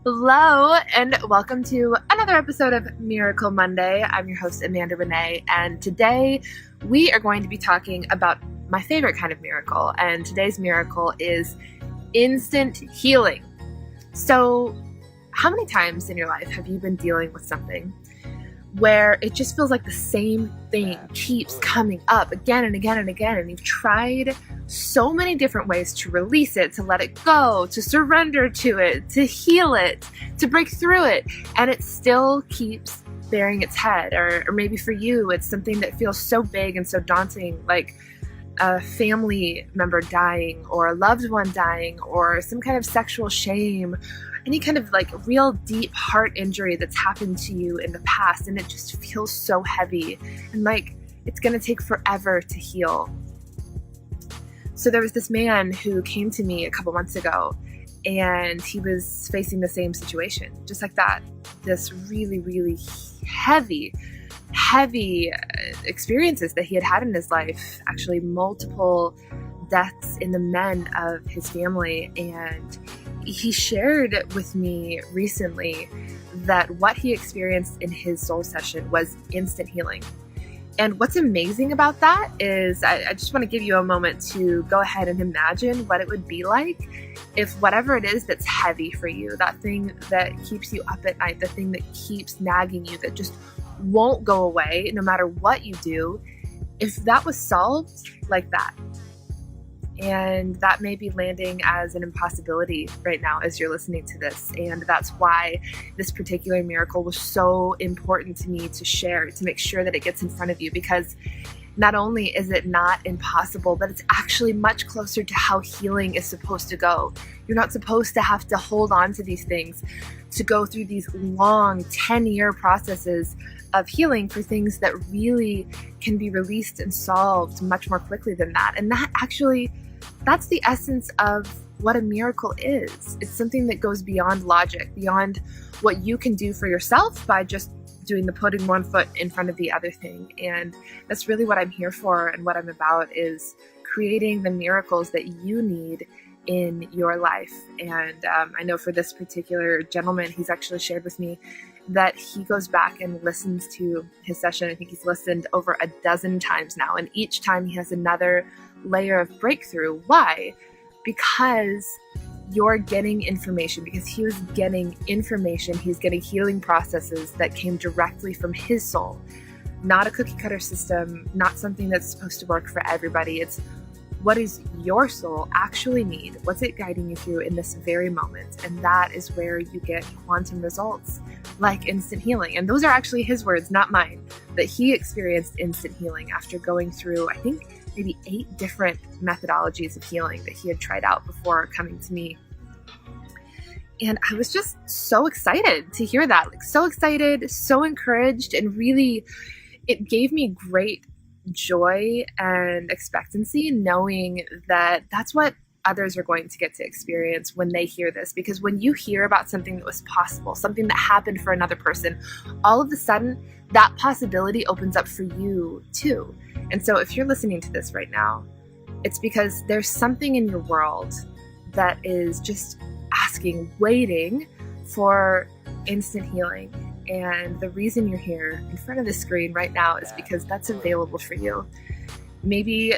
Hello, and welcome to another episode of Miracle Monday. I'm your host, Amanda Renee, and today we are going to be talking about my favorite kind of miracle, and today's miracle is instant healing. So, how many times in your life have you been dealing with something where it just feels like the same thing keeps coming up again and again and again, and you've tried so many different ways to release it, to let it go, to surrender to it, to heal it, to break through it, and it still keeps bearing its head? Or maybe for you, it's something that feels so big and so daunting, like a family member dying, or a loved one dying, or some kind of sexual shame, any kind of like real deep heart injury that's happened to you in the past, and it just feels so heavy and like it's going to take forever to heal. So there was this man who came to me a couple months ago, and he was facing the same situation, just like that. This really, really heavy experiences that he had had in his life, actually multiple deaths in the men of his family. And he shared with me recently that what he experienced in his soul session was instant healing. And what's amazing about that is I just want to give you a moment to go ahead and imagine what it would be like if whatever it is that's heavy for you, that thing that keeps you up at night, the thing that keeps nagging you, that just won't go away no matter what you do, if that was solved like that. And that may be landing as an impossibility right now as you're listening to this. And that's why this particular miracle was so important to me to share, to make sure that it gets in front of you, because not only is it not impossible, but it's actually much closer to how healing is supposed to go. You're not supposed to have to hold on to these things, to go through these long 10-year processes of healing for things that really can be released and solved much more quickly than that. And that's the essence of what a miracle is. It's something that goes beyond logic, beyond what you can do for yourself by just putting one foot in front of the other thing. And that's really what I'm here for, and what I'm about is creating the miracles that you need in your life. And I know for this particular gentleman, he's actually shared with me that he goes back and listens to his session. I think he's listened over a dozen times now, and each time he has another layer of breakthrough. Why? Because you're getting information, because he was getting information, he's getting healing processes that came directly from his soul, not a cookie cutter system, not something that's supposed to work for everybody. It's what does your soul actually need? What's it guiding you through in this very moment? And that is where you get quantum results like instant healing. And those are actually his words, not mine, that he experienced instant healing after going through, I think, maybe 8 different methodologies of healing that he had tried out before coming to me. And I was just so excited to hear that, like so excited, so encouraged, and really it gave me great joy and expectancy knowing that that's what others are going to get to experience when they hear this. Because when you hear about something that was possible, something that happened for another person, all of a sudden that possibility opens up for you too. And so if you're listening to this right now, it's because there's something in your world that is just asking, waiting for instant healing. And the reason you're here in front of the screen right now is because that's available for you. Maybe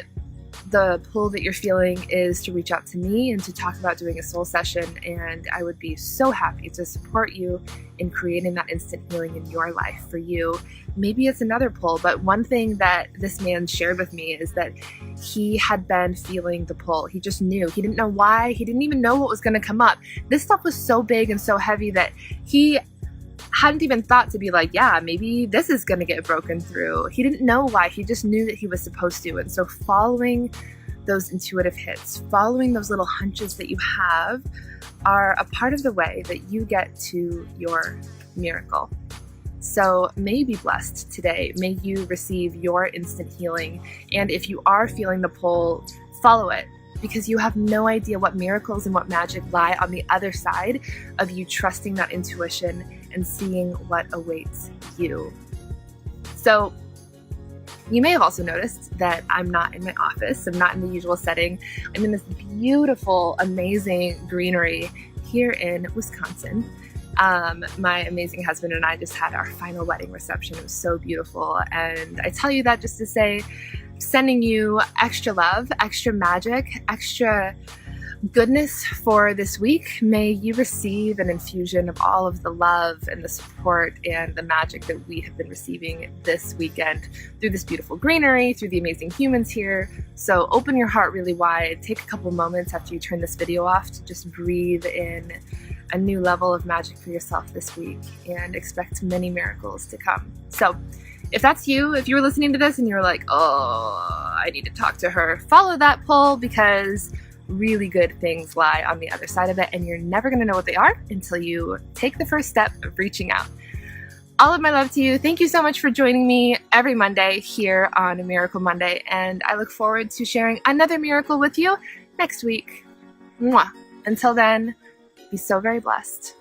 the pull that you're feeling is to reach out to me and to talk about doing a soul session, and I would be so happy to support you in creating that instant healing in your life for you. Maybe it's another pull, but one thing that this man shared with me is that he had been feeling the pull. He just knew. He didn't know why. He didn't even know what was going to come up. This stuff was so big and so heavy that he hadn't even thought to be like, yeah, maybe this is going to get broken through. He didn't know why. He just knew that he was supposed to. And so following those intuitive hits, following those little hunches that you have are a part of the way that you get to your miracle. So may you be blessed today. May you receive your instant healing. And if you are feeling the pull, follow it, because you have no idea what miracles and what magic lie on the other side of you trusting that intuition and seeing what awaits you. So you may have also noticed that I'm not in my office. I'm not in the usual setting. I'm in this beautiful, amazing greenery here in Wisconsin. My amazing husband and I just had our final wedding reception. It was so beautiful. And I tell you that just to say, sending you extra love, extra magic, extra goodness for this week. May you receive an infusion of all of the love and the support and the magic that we have been receiving this weekend through this beautiful greenery, through the amazing humans here. So open your heart really wide. Take a couple moments after you turn this video off to just breathe in a new level of magic for yourself this week and expect many miracles to come. So if that's you, if you're listening to this and you're like, oh, I need to talk to her, follow that pull, because really good things lie on the other side of it, and you're never going to know what they are until you take the first step of reaching out. All of my love to you. Thank you so much for joining me every Monday here on Miracle Monday, and I look forward to sharing another miracle with you next week. Mwah. Until then, be so very blessed.